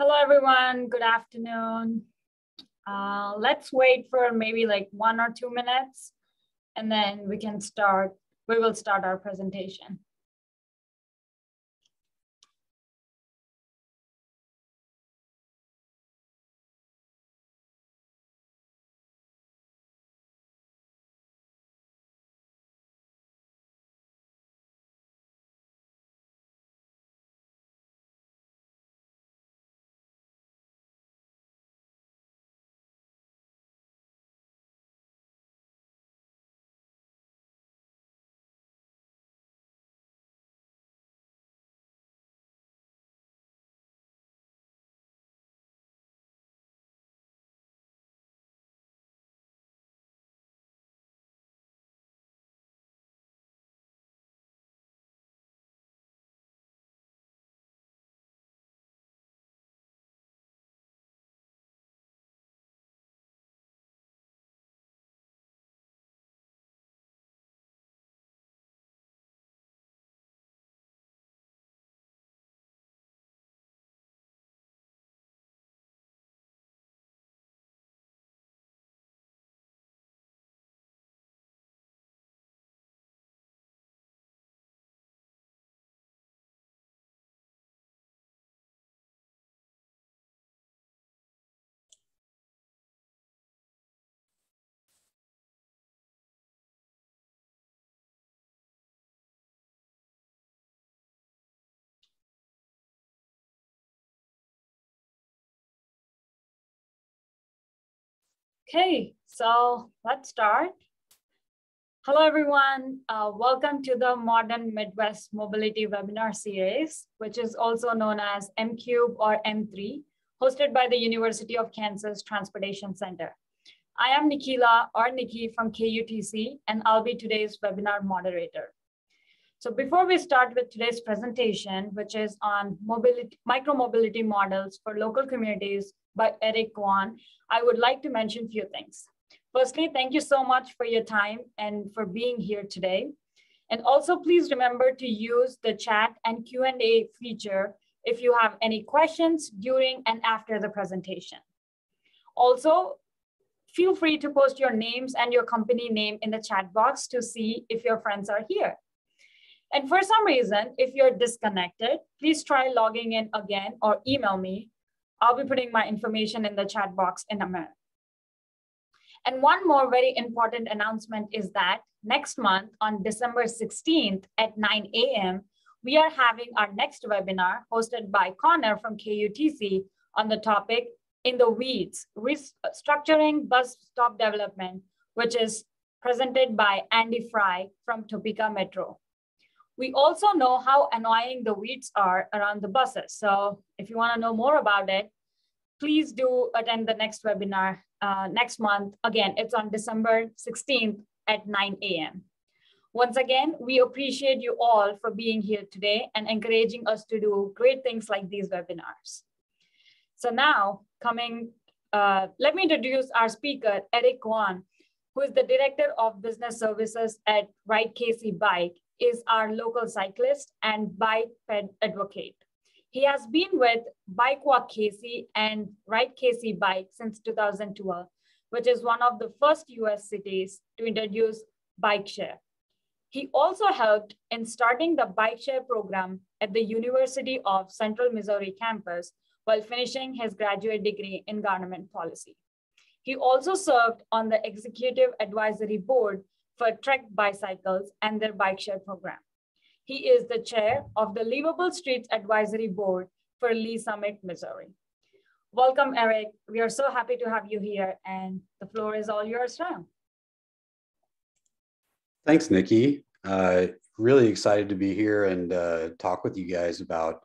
Hello, everyone. Good afternoon. Let's wait for maybe like 1 or 2 minutes, and then we will start our presentation. Okay, so let's start. Hello, everyone. Welcome to the Modern Midwest Mobility webinar series, which is also known as M-Cube or M3, hosted by the University of Kansas Transportation Center. I am Nikhila or Nikki from KUTC, and I'll be today's webinar moderator. So before we start with today's presentation, which is on micromobility models for local communities by Eric Kwan, I would like to mention a few things. Firstly, thank you so much for your time and for being here today. And also please remember to use the chat and Q&A feature if you have any questions during and after the presentation. Also, feel free to post your names and your company name in the chat box to see if your friends are here. And for some reason, if you're disconnected, please try logging in again or email me. I'll be putting my information in the chat box in a minute. And one more very important announcement is that next month on December 16th at 9 a.m., we are having our next webinar hosted by Connor from KUTC on the topic In the Weeds, Restructuring Bus Stop Development, which is presented by Andy Fry from Topeka Metro. We also know how annoying the weeds are around the buses. So if you want to know more about it, please do attend the next webinar next month. Again, it's on December 16th at 9 a.m. Once again, we appreciate you all for being here today and encouraging us to do great things like these webinars. So now let me introduce our speaker, Eric Kwan, who is the Director of Business Services at Ride KC Bike, is our local cyclist and bike ped advocate. He has been with Bike Walk KC and Ride KC Bike since 2012, which is one of the first US cities to introduce bike share. He also helped in starting the bike share program at the University of Central Missouri campus while finishing his graduate degree in government policy. He also served on the executive advisory board for Trek Bicycles and their bike share program. He is the chair of the Livable Streets Advisory Board for Lee Summit, Missouri. Welcome, Eric. We are so happy to have you here, and the floor is all yours now. Thanks, Nikki. Really excited to be here and talk with you guys about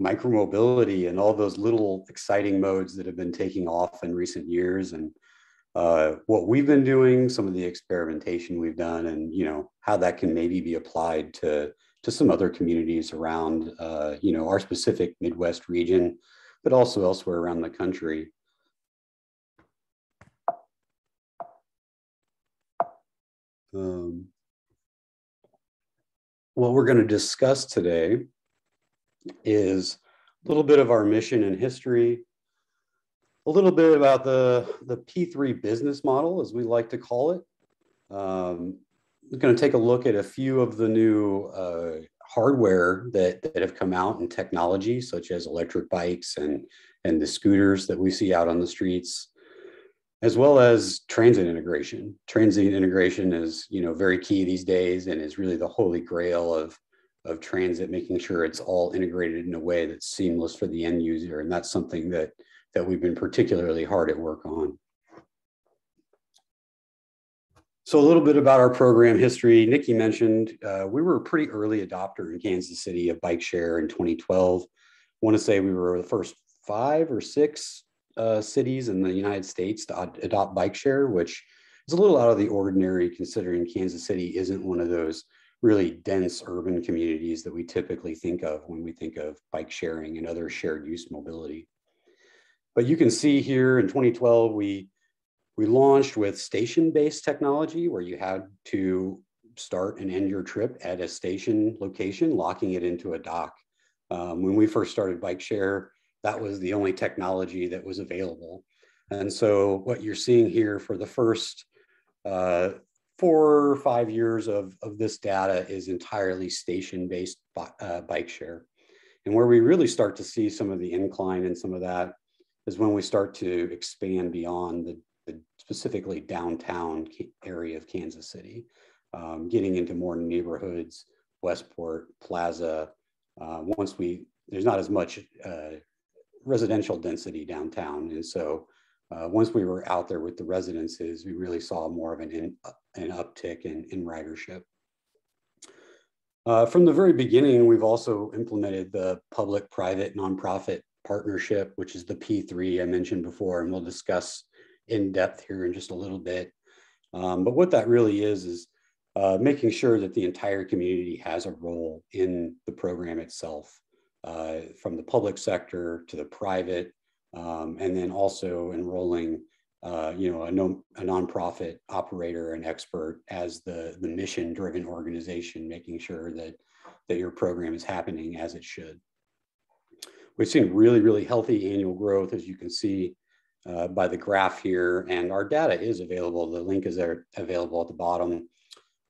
micromobility and all those little exciting modes that have been taking off in recent years, and what we've been doing, some of the experimentation we've done, and how that can maybe be applied to some other communities around our specific Midwest region, but also elsewhere around the country. What we're going to discuss today is A little bit of our mission and history, a little bit about the P3 business model, as we like to call it. We're going to take a look at a few of the new hardware that have come out in technology, such as electric bikes and the scooters that we see out on the streets, as well as transit integration. Transit integration is, very key these days and is really the holy grail of transit, making sure it's all integrated in a way that's seamless for the end user. And that's something that we've been particularly hard at work on. So a little bit about our program history. Nikki mentioned we were a pretty early adopter in Kansas City of bike share in 2012. I want to say we were the first 5 or 6 cities in the United States to adopt bike share, which is a little out of the ordinary considering Kansas City isn't one of those really dense urban communities that we typically think of when we think of bike sharing and other shared use mobility. But you can see here in 2012, we launched with station-based technology where you had to start and end your trip at a station location, locking it into a dock. When we first started bike share, that was the only technology that was available. And so what you're seeing here for the first 4 or 5 years of this data is entirely station-based bike share. And where we really start to see some of the incline and some of that is when we start to expand beyond the specifically downtown area of Kansas City, getting into more neighborhoods, Westport, Plaza. There's not as much residential density downtown. And so once we were out there with the residences, we really saw more of an uptick in ridership. From the very beginning, we've also implemented the public-private nonprofit partnership, which is the P3 I mentioned before, and we'll discuss in depth here in just a little bit. But what that really is making sure that the entire community has a role in the program itself, from the public sector to the private, and then also enrolling a nonprofit operator and expert as the mission-driven organization, making sure that your program is happening as it should. We've seen really, really healthy annual growth, as you can see by the graph here, and our data is available. The link is there, available at the bottom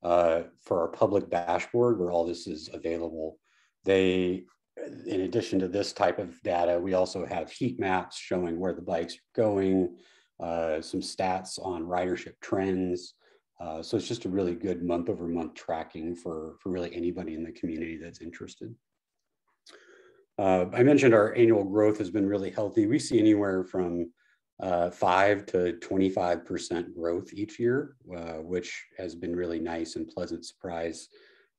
for our public dashboard where all this is available. In addition to this type of data, we also have heat maps showing where the bikes are going, some stats on ridership trends. So it's just a really good month-over-month tracking for really anybody in the community that's interested. I mentioned our annual growth has been really healthy. We see anywhere from 5 to 25% growth each year, which has been really nice and pleasant surprise.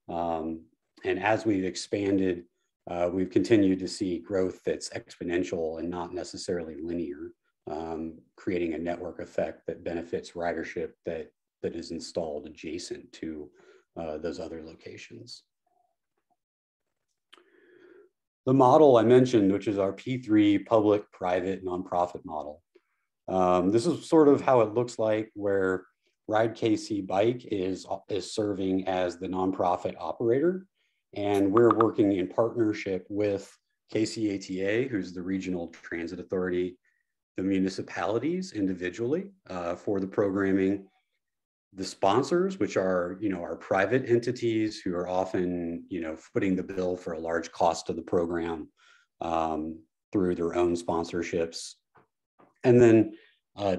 And as we've expanded, we've continued to see growth that's exponential and not necessarily linear, creating a network effect that benefits ridership that is installed adjacent to those other locations. The model I mentioned, which is our P3 public-private nonprofit model. This is sort of how it looks like, where Ride KC Bike is serving as the nonprofit operator, and we're working in partnership with KCATA, who's the regional transit authority, the municipalities individually for the programming, the sponsors, which are our private entities who are often footing the bill for a large cost of the program through their own sponsorships, and then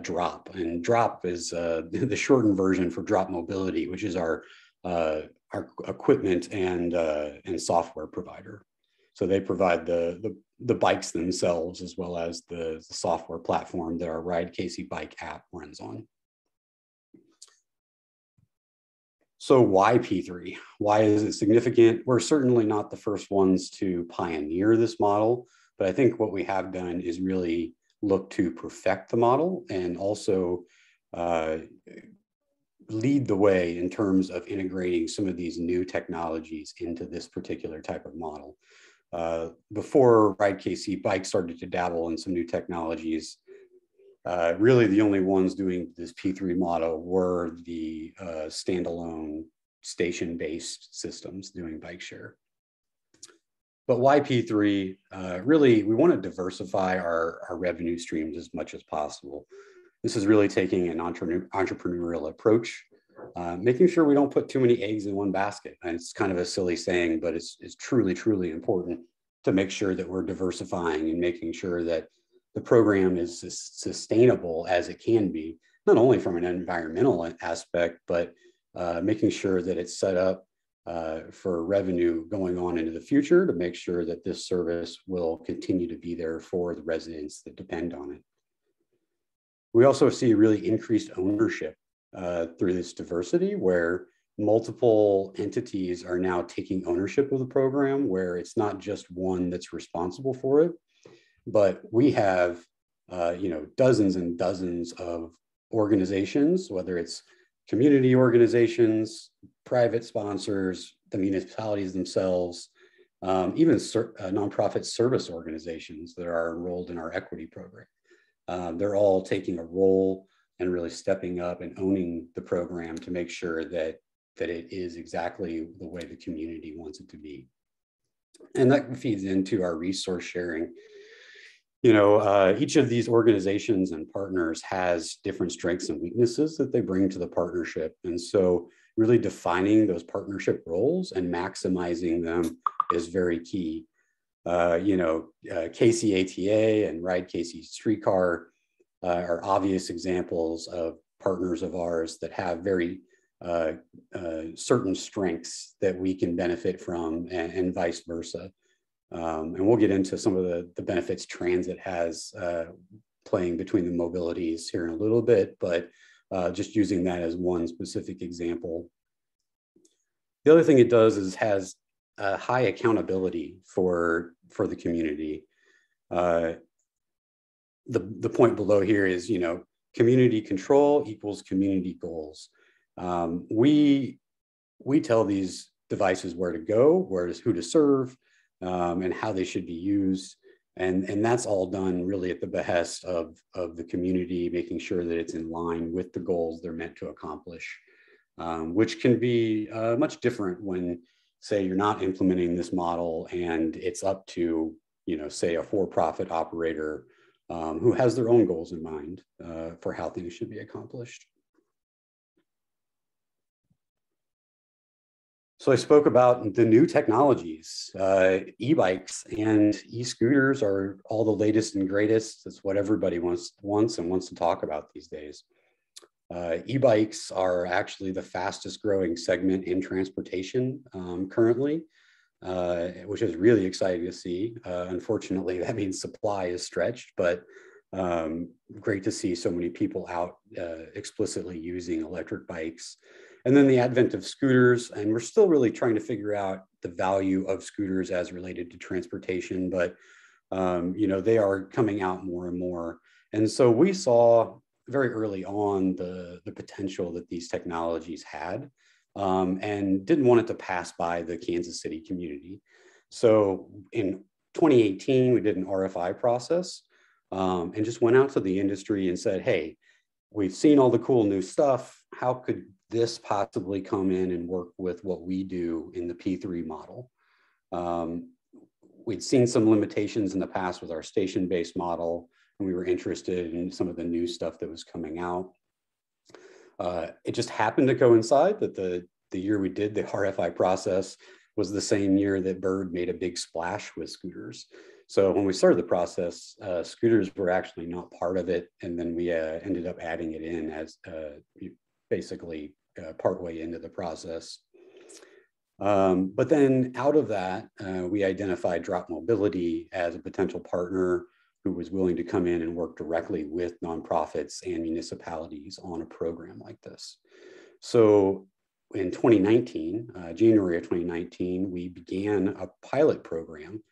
Drop. And Drop is the shortened version for Drop Mobility, which is our equipment and software provider. So they provide the bikes themselves as well as the software platform that our Ride KC Bike app runs on. So why P3? Why is it significant? We're certainly not the first ones to pioneer this model, but I think what we have done is really look to perfect the model and also lead the way in terms of integrating some of these new technologies into this particular type of model. Before Ride KC Bike started to dabble in some new technologies, really the only ones doing this P3 model were the standalone station-based systems doing bike share. But why P3? Really, we want to diversify our revenue streams as much as possible. This is really taking an entrepreneurial approach, making sure we don't put too many eggs in one basket. And it's kind of a silly saying, but it's truly, truly important to make sure that we're diversifying and making sure that the program is as sustainable as it can be, not only from an environmental aspect, but making sure that it's set up for revenue going on into the future to make sure that this service will continue to be there for the residents that depend on it. We also see really increased ownership through this diversity, where multiple entities are now taking ownership of the program, where it's not just one that's responsible for it, but we have dozens and dozens of organizations, whether it's community organizations, private sponsors, the municipalities themselves, even nonprofit service organizations that are enrolled in our equity program. They're all taking a role and really stepping up and owning the program to make sure that it is exactly the way the community wants it to be. And that feeds into our resource sharing. Each of these organizations and partners has different strengths and weaknesses that they bring to the partnership. And so really defining those partnership roles and maximizing them is very key. KCATA and Ride KC Streetcar are obvious examples of partners of ours that have very certain strengths that we can benefit from, and vice versa. And we'll get into some of the benefits transit has playing between the mobilities here in a little bit, but just using that as one specific example. The other thing it does is has high accountability for the community. The point below here is, community control equals community goals. We tell these devices where to go, who to serve, and how they should be used. And that's all done really at the behest of the community, making sure that it's in line with the goals they're meant to accomplish, which can be much different when, say, you're not implementing this model and it's up to, say, a for-profit operator who has their own goals in mind for how things should be accomplished. So I spoke about the new technologies. E-bikes and e-scooters are all the latest and greatest. That's what everybody wants to talk about these days. E-bikes are actually the fastest growing segment in transportation currently, which is really exciting to see. Unfortunately, that means supply is stretched, but great to see so many people out explicitly using electric bikes. And then the advent of scooters, and we're still really trying to figure out the value of scooters as related to transportation, but they are coming out more and more. And so we saw very early on the potential that these technologies had, and didn't want it to pass by the Kansas City community. So in 2018, we did an RFI process and just went out to the industry and said, hey, we've seen all the cool new stuff. How could this possibly come in and work with what we do in the P3 model? We'd seen some limitations in the past with our station-based model, and we were interested in some of the new stuff that was coming out. It just happened to coincide that the year we did the RFI process was the same year that Bird made a big splash with scooters. So when we started the process, scooters were actually not part of it. And then we ended up adding it in as basically partway into the process. But then out of that, we identified Drop Mobility as a potential partner who was willing to come in and work directly with nonprofits and municipalities on a program like this. So in 2019, January of 2019, we began a pilot program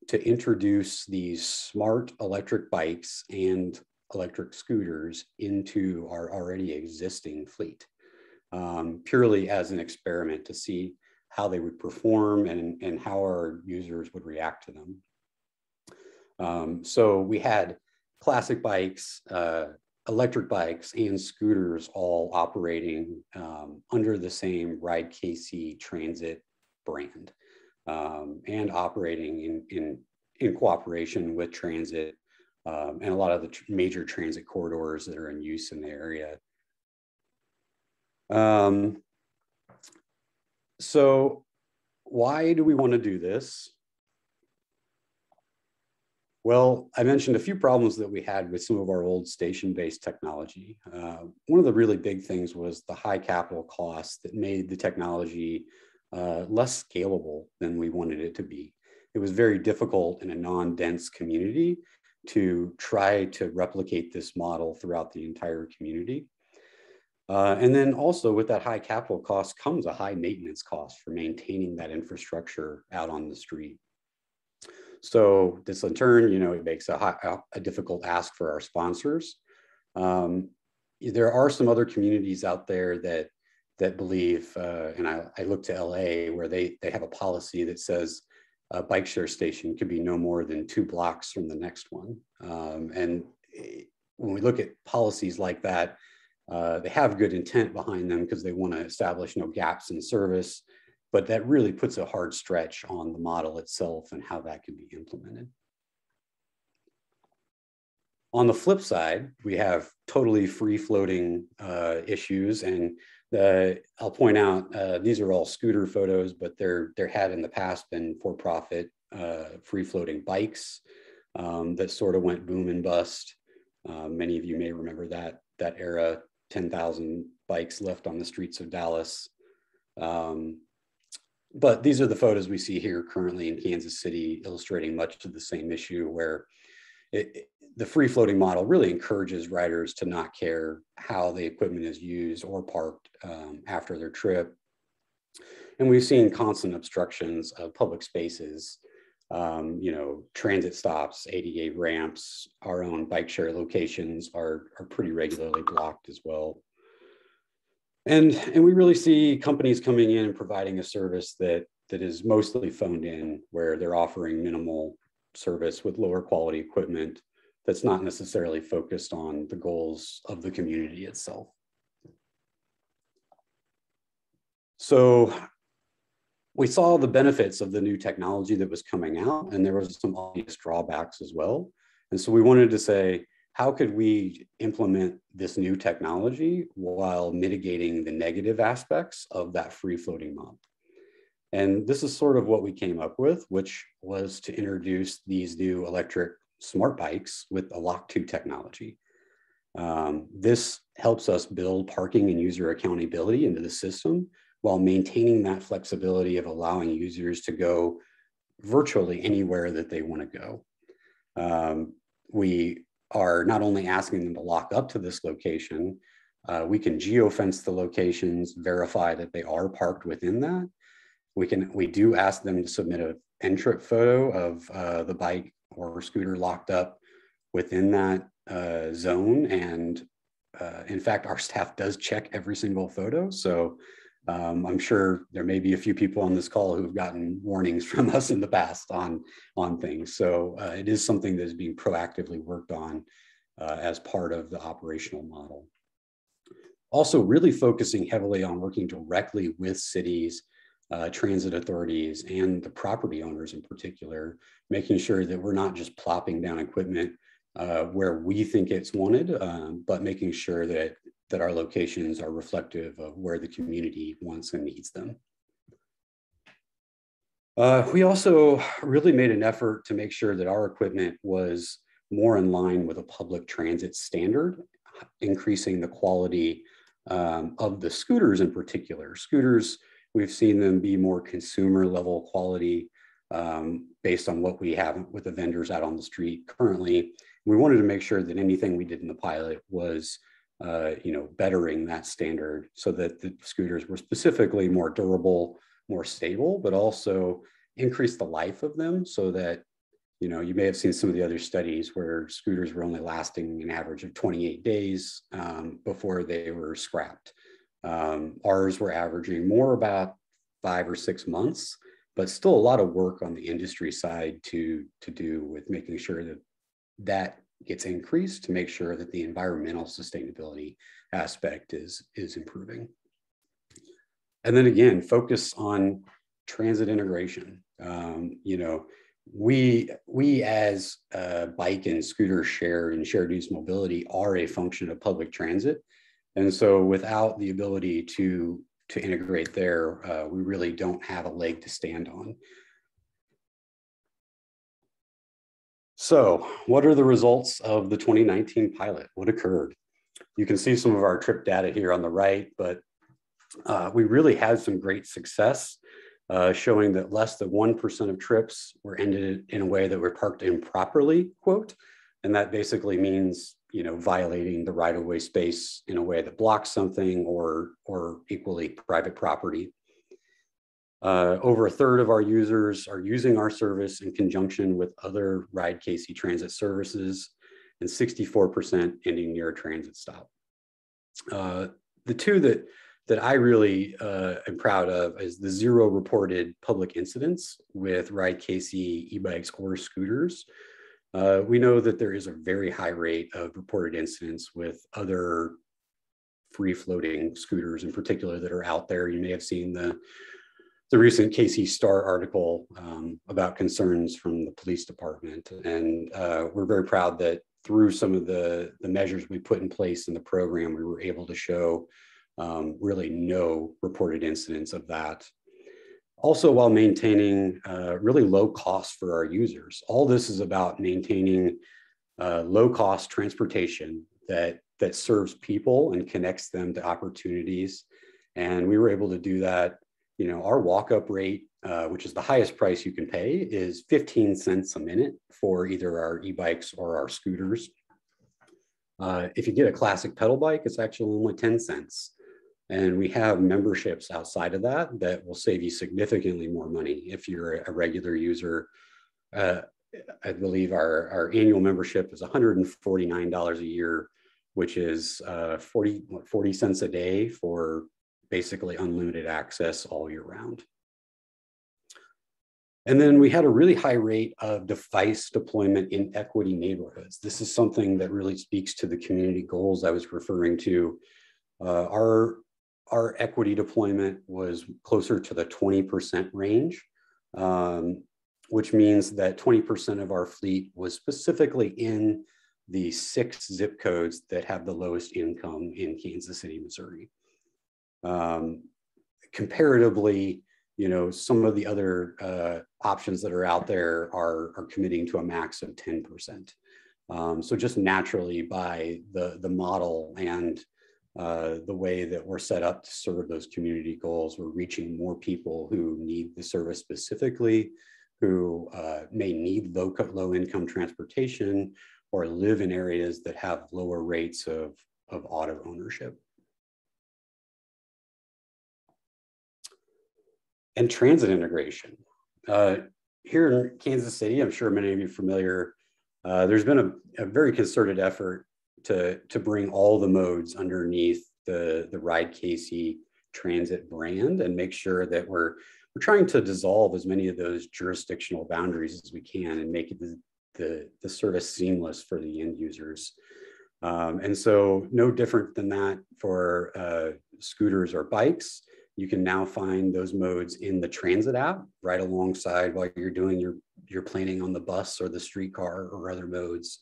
to introduce these smart electric bikes and electric scooters into our already existing fleet, purely as an experiment to see how they would perform and how our users would react to them. So we had classic bikes, electric bikes, and scooters all operating under the same Ride KC Transit brand. and operating in cooperation with transit and a lot of the major transit corridors that are in use in the area. So why do we want to do this? Well, I mentioned a few problems that we had with some of our old station-based technology. One of the really big things was the high capital costs that made the technology less scalable than we wanted it to be. It was very difficult in a non-dense community to try to replicate this model throughout the entire community. And then also with that high capital cost comes a high maintenance cost for maintaining that infrastructure out on the street. So this in turn, it makes a difficult ask for our sponsors. There are some other communities out there that believe, and I look to LA where they have a policy that says a bike share station could be no more than 2 blocks from the next one. And when we look at policies like that, they have good intent behind them because they want to establish no gaps in service, but that really puts a hard stretch on the model itself and how that can be implemented. On the flip side, we have totally free-floating issues, and I'll point out these are all scooter photos, but there had in the past been for-profit free-floating bikes that sort of went boom and bust. Many of you may remember that era. 10,000 bikes left on the streets of Dallas. But these are the photos we see here currently in Kansas City, illustrating much of the same issue, where the free-floating model really encourages riders to not care how the equipment is used or parked after their trip. And we've seen constant obstructions of public spaces, transit stops, ADA ramps, our own bike share locations are pretty regularly blocked as well. And we really see companies coming in and providing a service that is mostly phoned in, where they're offering minimal service with lower quality equipment that's not necessarily focused on the goals of the community itself. So we saw the benefits of the new technology that was coming out, and there was some obvious drawbacks as well. And so we wanted to say, how could we implement this new technology while mitigating the negative aspects of that free-floating model? And this is sort of what we came up with, which was to introduce these new electric smart bikes with a Lock-to technology. This helps us build parking and user accountability into the system while maintaining that flexibility of allowing users to go virtually anywhere that they want to go. We are not only asking them to lock up to this location, we can geofence the locations, verify that they are parked within that. We do ask them to submit an entrip photo of the bike or scooter locked up within that zone. And in fact, our staff does check every single photo. So I'm sure there may be a few people on this call who've gotten warnings from us in the past on things. So it is something that is being proactively worked on as part of the operational model. Also really focusing heavily on working directly with cities, transit authorities, and the property owners in particular, making sure that we're not just plopping down equipment where we think it's wanted, but making sure that our locations are reflective of where the community wants and needs them. We also really made an effort to make sure that our equipment was more in line with a public transit standard, increasing the quality of the scooters in particular. Scooters, we've seen them be more consumer level quality based on what we have with the vendors out on the street currently. We wanted to make sure that anything we did in the pilot was bettering that standard so that the scooters were specifically more durable, more stable, but also increase the life of them so that, you may have seen some of the other studies where scooters were only lasting an average of 28 days before they were scrapped. Ours were averaging more about 5 or 6 months, but still a lot of work on the industry side to do with making sure that gets increased to make sure that the environmental sustainability aspect is improving. And then again, focus on transit integration. You know, we as bike and scooter shared use mobility are a function of public transit. And so without the ability to integrate there, we really don't have a leg to stand on. So what are the results of the 2019 pilot? What occurred? You can see some of our trip data here on the right, but we really had some great success, showing that less than 1% of trips were ended in a way that were parked improperly, quote. And that basically means, you know, violating the right-of-way space in a way that blocks something or equally private property. Over a third of our users are using our service in conjunction with other Ride KC transit services, and 64% ending near a transit stop. The two that I really am proud of is the 0 reported public incidents with Ride KC e-bikes or scooters. We know that there is a very high rate of reported incidents with other free-floating scooters in particular that are out there. You may have seen the recent KC Star article about concerns from the police department. And we're very proud that through some of the measures we put in place in the program, we were able to show really no reported incidents of that. Also, while maintaining really low costs for our users. All this is about maintaining low cost transportation that serves people and connects them to opportunities. And we were able to do that. You know, our walk-up rate, which is the highest price you can pay, is 15 cents a minute for either our e-bikes or our scooters. If you get a classic pedal bike, it's actually only 10 cents. And we have memberships outside of that that will save you significantly more money if you're a regular user. I believe our annual membership is $149 a year, which is 40 cents a day for basically unlimited access all year round. And then we had a really high rate of device deployment in equity neighborhoods. This is something that really speaks to the community goals I was referring to. Our equity deployment was closer to the 20% range, which means that 20% of our fleet was specifically in the 6 zip codes that have the lowest income in Kansas City, Missouri. Comparatively, you know, some of the other options that are out there are committing to a max of 10%. So just naturally by the model and the way that we're set up to serve those community goals, we're reaching more people who need the service specifically, who may need low income transportation or live in areas that have lower rates of auto ownership. And transit integration. Here in Kansas City, I'm sure many of you are familiar, there's been a very concerted effort to bring all the modes underneath the Ride KC transit brand and make sure that we're trying to dissolve as many of those jurisdictional boundaries as we can and make it the service seamless for the end users. And so no different than that for scooters or bikes. You can now find those modes in the transit app right alongside while you're doing your planning on the bus or the streetcar or other modes.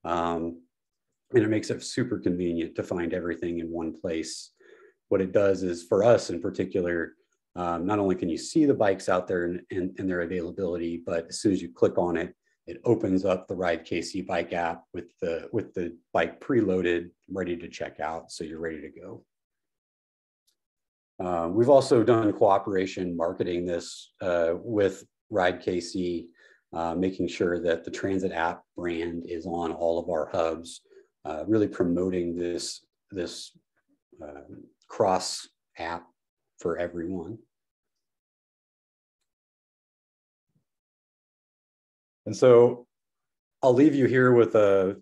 And it makes it super convenient to find everything in one place. What it does is, for us in particular, not only can you see the bikes out there and their availability, but as soon as you click on it, it opens up the Ride KC bike app with the bike preloaded, ready to check out, so you're ready to go. We've also done cooperation marketing this with Ride KC, making sure that the transit app brand is on all of our hubs, really promoting this cross app for everyone. And so I'll leave you here with a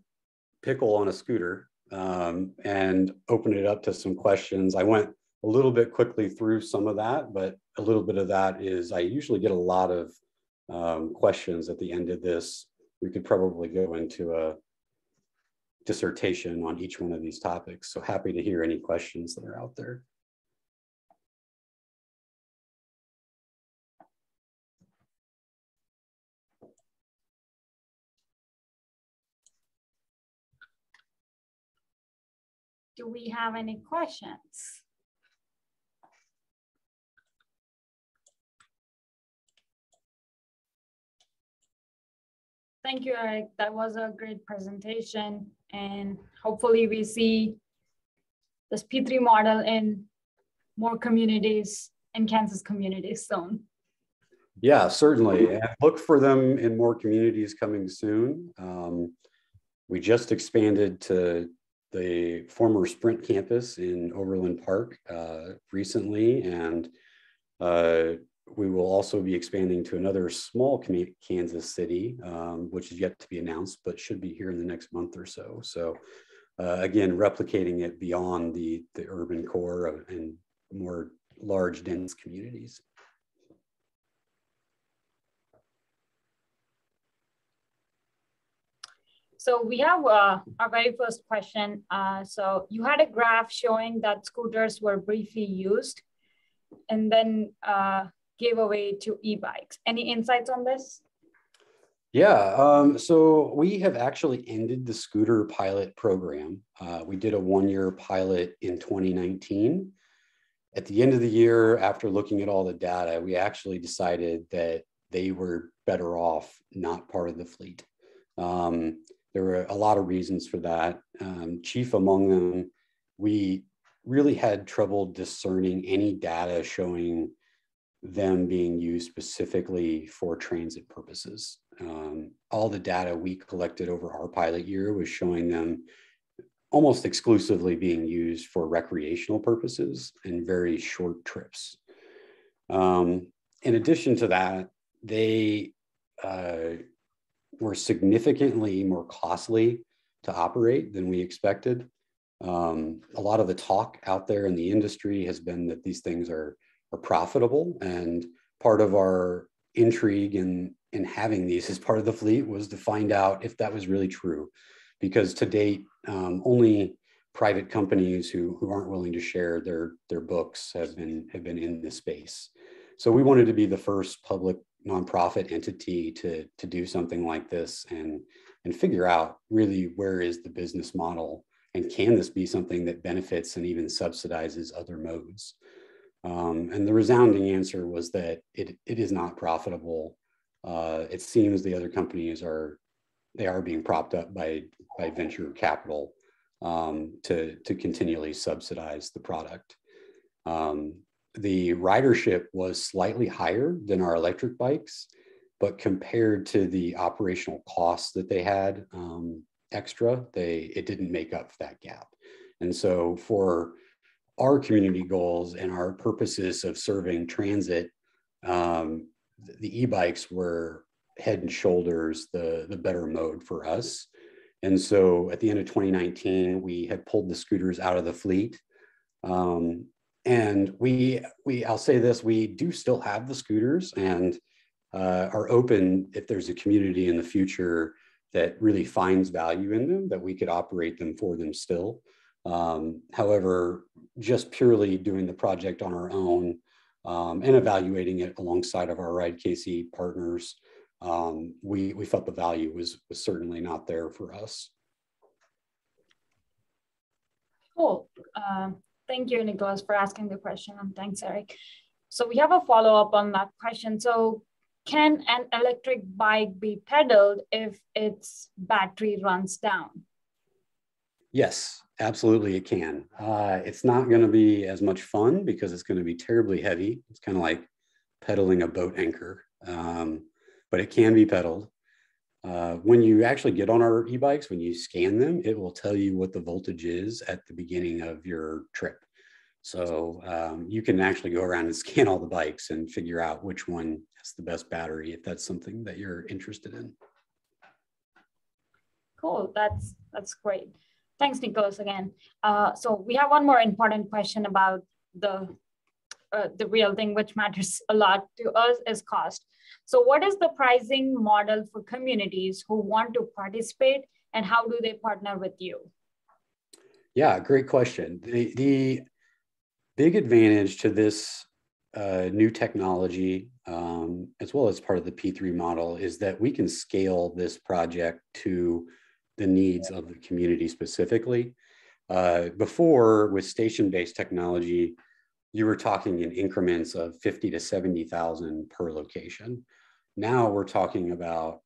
pickle on a scooter and open it up to some questions. I went a little bit quickly through some of that, but a little bit of that is I usually get a lot of questions at the end of this. We could probably go into a dissertation on each one of these topics. So happy to hear any questions that are out there. do we have any questions? Thank you, Eric. That was a great presentation. And hopefully we see this P3 model in more communities, in Kansas communities soon. Yeah, certainly. And look for them in more communities coming soon. We just expanded to the former Sprint campus in Overland Park recently, and we will also be expanding to another small Kansas city, which is yet to be announced, but should be here in the next month or so. So again, replicating it beyond the urban core and more large, dense communities. So we have our very first question. So you had a graph showing that scooters were briefly used and then gave away to e-bikes. Any insights on this? Yeah, so we have actually ended the scooter pilot program. We did a one-year pilot in 2019. At the end of the year, after looking at all the data, we actually decided that they were better off not part of the fleet. There were a lot of reasons for that. Chief among them, we really had trouble discerning any data showing them being used specifically for transit purposes. All the data we collected over our pilot year was showing them almost exclusively being used for recreational purposes and very short trips. In addition to that, they were significantly more costly to operate than we expected. A lot of the talk out there in the industry has been that these things are profitable, and part of our intrigue in having these as part of the fleet was to find out if that was really true, because to date, only private companies who aren't willing to share their books have been in this space. So we wanted to be the first public nonprofit entity to do something like this and figure out really where is the business model, and can this be something that benefits and even subsidizes other modes. And the resounding answer was that it is not profitable. It seems the other companies are being propped up by venture capital to continually subsidize the product. The ridership was slightly higher than our electric bikes, but compared to the operational costs that they had extra, it didn't make up that gap. And so for our community goals and our purposes of serving transit, the e-bikes were head and shoulders the better mode for us. And so at the end of 2019, we had pulled the scooters out of the fleet. And I'll say this, we do still have the scooters and are open if there's a community in the future that really finds value in them, that we could operate them for them still. However, just purely doing the project on our own and evaluating it alongside of our Ride KC partners, we felt the value was certainly not there for us. Cool. Thank you, Nicholas, for asking the question, and thanks, Eric. So we have a follow-up on that question. So can an electric bike be pedaled if its battery runs down? Yes, absolutely it can. It's not going to be as much fun because it's going to be terribly heavy. It's kind of like pedaling a boat anchor, but it can be pedaled. When you actually get on our e-bikes, when you scan them, it will tell you what the voltage is at the beginning of your trip. So you can actually go around and scan all the bikes and figure out which one has the best battery, if that's something that you're interested in. Cool, that's great. Thanks, Nicholas, again. So we have one more important question about the real thing, which matters a lot to us, is cost. So what is the pricing model for communities who want to participate, and how do they partner with you? Yeah, great question. The big advantage to this new technology, as well as part of the P3 model, is that we can scale this project to the needs of the community specifically. Before, with station-based technology, you were talking in increments of 50 to 70,000 per location. Now we're talking about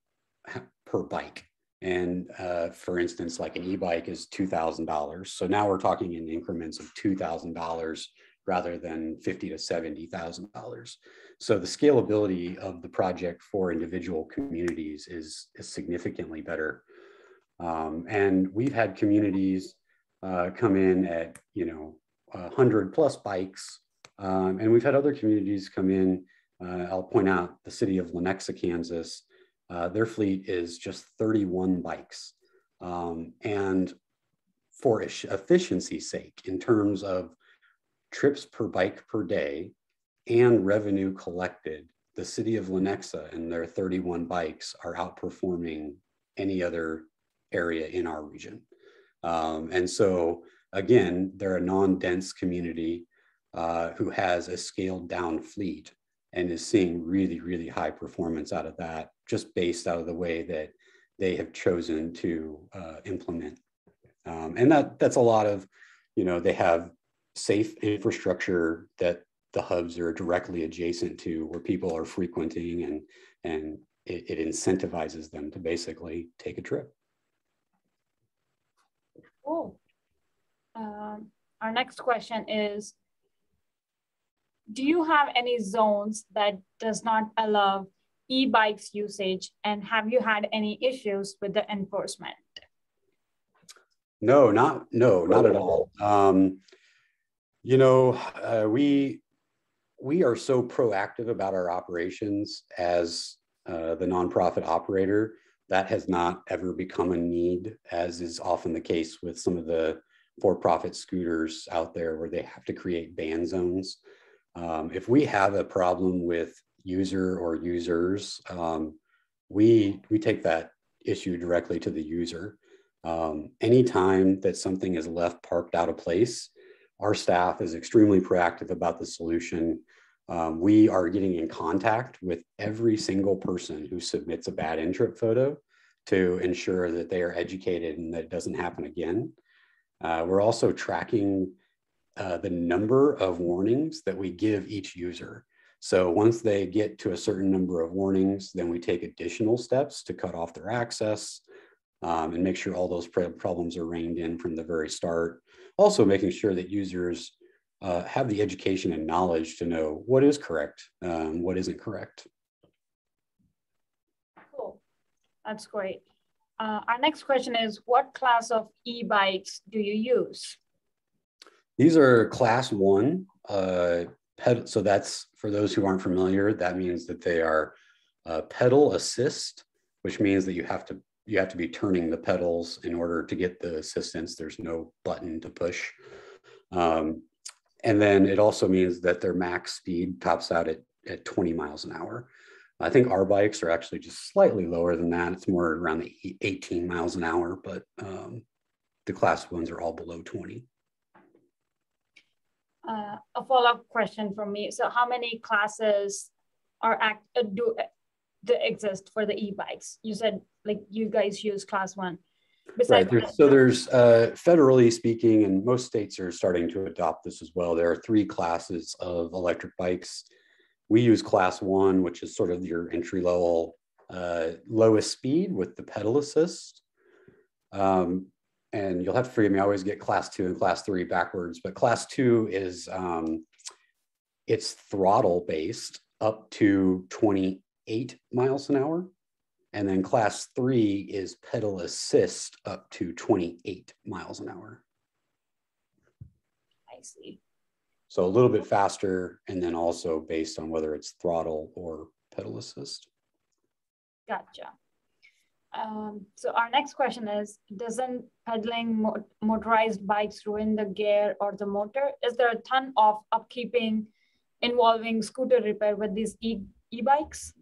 per bike. And for instance, like an e-bike is $2,000. So now we're talking in increments of $2,000 rather than $50,000 to $70,000. So the scalability of the project for individual communities is significantly better. And we've had communities come in at 100 plus bikes, and we've had other communities come in. I'll point out the city of Lenexa, Kansas. Their fleet is just 31 bikes. And for efficiency's sake, in terms of trips per bike per day and revenue collected, the city of Lenexa and their 31 bikes are outperforming any other area in our region. And so, again, they're a non-dense community who has a scaled down fleet and is seeing really, really high performance out of that, just based out of the way that they have chosen to implement. And that's a lot of, they have safe infrastructure that the hubs are directly adjacent to, where people are frequenting, and it incentivizes them to basically take a trip. Cool. Our next question is, do you have any zones that does not allow e-bikes usage, and have you had any issues with the enforcement? No, not at all. We are so proactive about our operations as the nonprofit operator. That has not ever become a need, as is often the case with some of the for-profit scooters out there, where they have to create ban zones. If we have a problem with user or users, we take that issue directly to the user. Anytime that something is left parked out of place, our staff is extremely proactive about the solution. We are getting in contact with every single person who submits a bad in-trip photo to ensure that they are educated and that it doesn't happen again. We're also tracking the number of warnings that we give each user. So once they get to a certain number of warnings, then we take additional steps to cut off their access and make sure all those problems are reined in from the very start. Also making sure that users have the education and knowledge to know what is correct, what isn't correct. Cool, that's great. Our next question is, what class of e-bikes do you use? These are class 1. So that's, for those who aren't familiar, that means that they are pedal assist, which means that you have to be turning the pedals in order to get the assistance. There's no button to push. And then it also means that their max speed tops out at 20 miles an hour. I think our bikes are actually just slightly lower than that. It's more around the 18 miles an hour, but the class 1s are all below 20. A follow-up question from me. So how many classes do exist for the e-bikes? You said like you guys use class 1. Right. There's federally speaking, and most states are starting to adopt this as well, there are 3 classes of electric bikes. We use class 1, which is sort of your entry level, lowest speed with the pedal assist. And you'll have to forgive me, I always get class 2 and class 3 backwards, but class 2 is, it's throttle based up to 28 miles an hour. And then class 3 is pedal assist up to 28 miles an hour. I see. So a little bit faster, and then also based on whether it's throttle or pedal assist. Gotcha. So our next question is, doesn't pedaling motorized bikes ruin the gear or the motor? Is there a ton of upkeeping involving scooter repair with these e-bikes?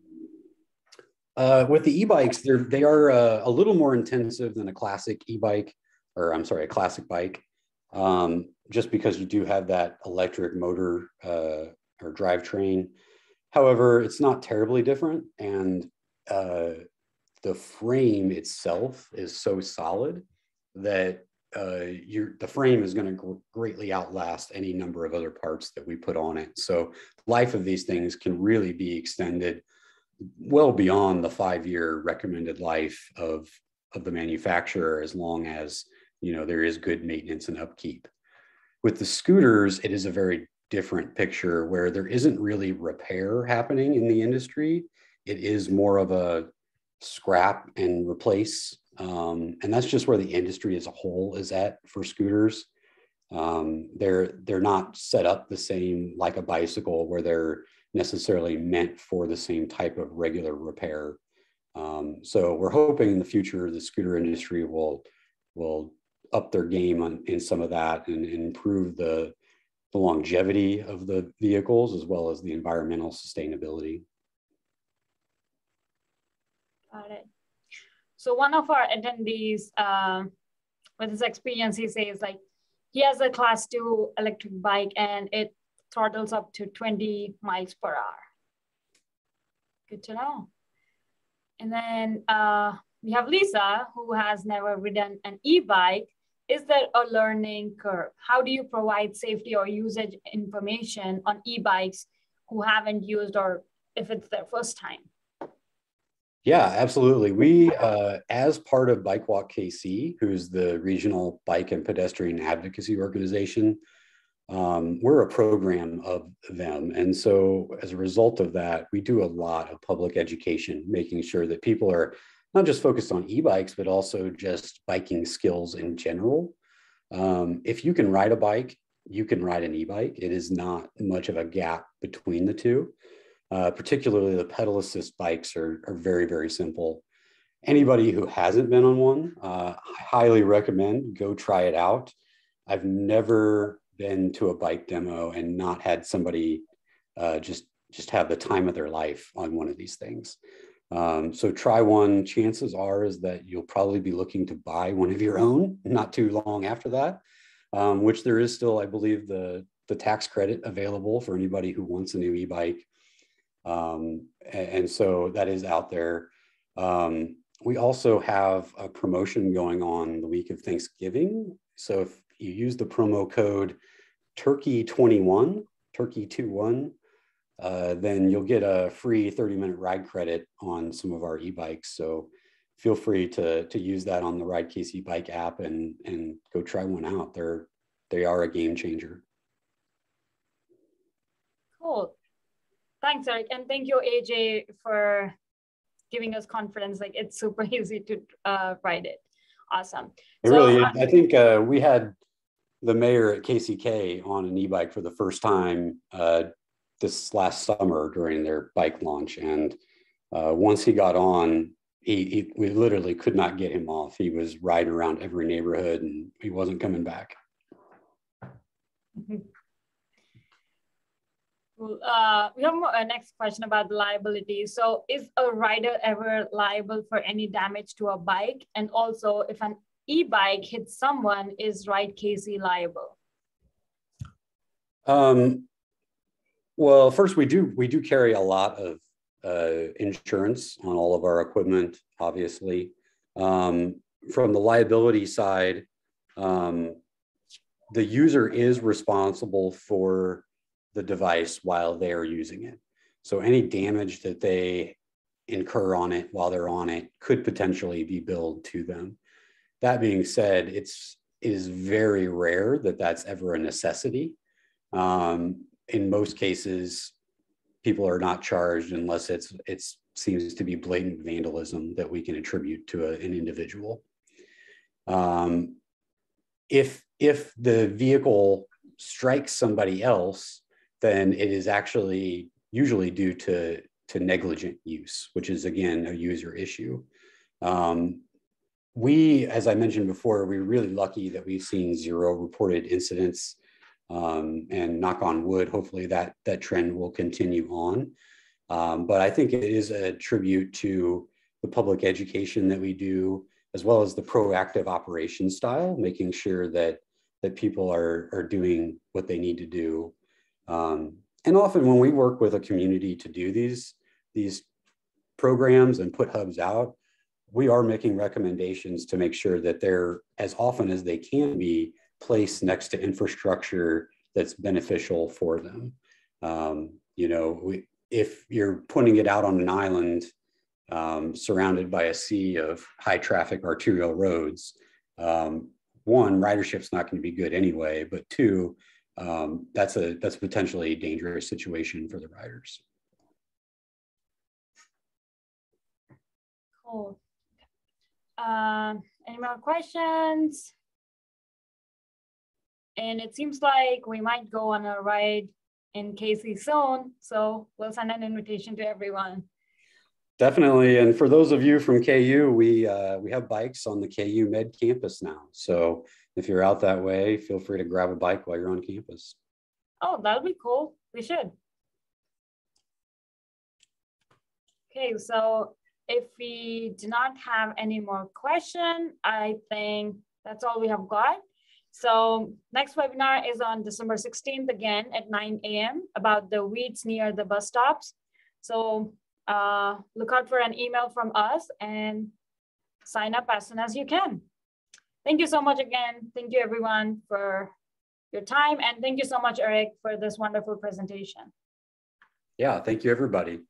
With the e-bikes, they are a little more intensive than a classic e-bike, or I'm sorry, a classic bike, just because you do have that electric motor or drivetrain. However, it's not terribly different, and the frame itself is so solid that the frame is going to greatly outlast any number of other parts that we put on it. So life of these things can really be extended well beyond the 5-year recommended life of the manufacturer, as long as there is good maintenance and upkeep. With the scooters, it is a very different picture where there isn't really repair happening in the industry. It is more of a scrap and replace. And that's just where the industry as a whole is at for scooters. They're not set up the same like a bicycle, where they're necessarily meant for the same type of regular repair. So we're hoping in the future the scooter industry will up their game in some of that and improve the longevity of the vehicles, as well as the environmental sustainability. Got it. So one of our attendees with his experience, he says like he has a class 2 electric bike and it throttles up to 20 miles per hour. Good to know. And then we have Lisa, who has never ridden an e-bike. Is there a learning curve? How do you provide safety or usage information on e-bikes who haven't used, or if it's their first time? Yeah, absolutely. We, as part of Bike Walk KC, who's the regional bike and pedestrian advocacy organization, we're a program of them. And so as a result of that, we do a lot of public education, making sure that people are not just focused on e-bikes, but also just biking skills in general. If you can ride a bike, you can ride an e-bike. It is not much of a gap between the two. Particularly the pedal assist bikes are very, very simple. Anybody who hasn't been on one, I highly recommend go try it out. I've never been to a bike demo and not had somebody just have the time of their life on one of these things. So try one. Chances are is that you'll probably be looking to buy one of your own not too long after that, which there is still, I believe, the tax credit available for anybody who wants a new e-bike. And so that is out there. We also have a promotion going on the week of Thanksgiving. So if you use the promo code Turkey21, Turkey21, then you'll get a free 30-minute ride credit on some of our e-bikes. So feel free to use that on the Ride KC bike app and go try one out. They are a game changer. Cool. Thanks, Eric. And thank you, AJ, for giving us confidence. Like, it's super easy to ride it. Awesome. It really is. I think we had the mayor at KCK on an e-bike for the first time this last summer during their bike launch. And once he got on, we literally could not get him off. He was riding around every neighborhood and he wasn't coming back. Mm-hmm. Cool. We have a next question about liability. So is a rider ever liable for any damage to a bike? And also, if an e-bike hits someone, is Ride KC liable? Well, first, we do carry a lot of insurance on all of our equipment, obviously. From the liability side, the user is responsible for the device while they are using it. So any damage that they incur on it while they're on it could potentially be billed to them. That being said, it is very rare that that's ever a necessity. In most cases, people are not charged unless it seems to be blatant vandalism that we can attribute to an individual. If the vehicle strikes somebody else, then it is actually usually due to negligent use, which is, again, a user issue. We, as I mentioned before, we're really lucky that we've seen 0 reported incidents, and knock on wood, hopefully that trend will continue on. But I think it is a tribute to the public education that we do, as well as the proactive operation style, making sure that people are doing what they need to do. And often when we work with a community to do these programs and put hubs out, we are making recommendations to make sure that they're, as often as they can be, placed next to infrastructure that's beneficial for them. You know, if you're putting it out on an island surrounded by a sea of high traffic arterial roads, one, ridership's not going to be good anyway, but two, that's potentially a dangerous situation for the riders. Cool. Any more questions? And it seems like we might go on a ride in KC soon, so we'll send an invitation to everyone. Definitely, and for those of you from KU, we have bikes on the KU Med campus now. So if you're out that way, feel free to grab a bike while you're on campus. Oh, that'll be cool. We should. Okay, so if we do not have any more questions, I think that's all we have got. So next webinar is on December 16th, again at 9 a.m. about the weeds near the bus stops. So look out for an email from us and sign up as soon as you can. Thank you so much again. Thank you everyone for your time. And thank you so much, Eric, for this wonderful presentation. Yeah, thank you everybody.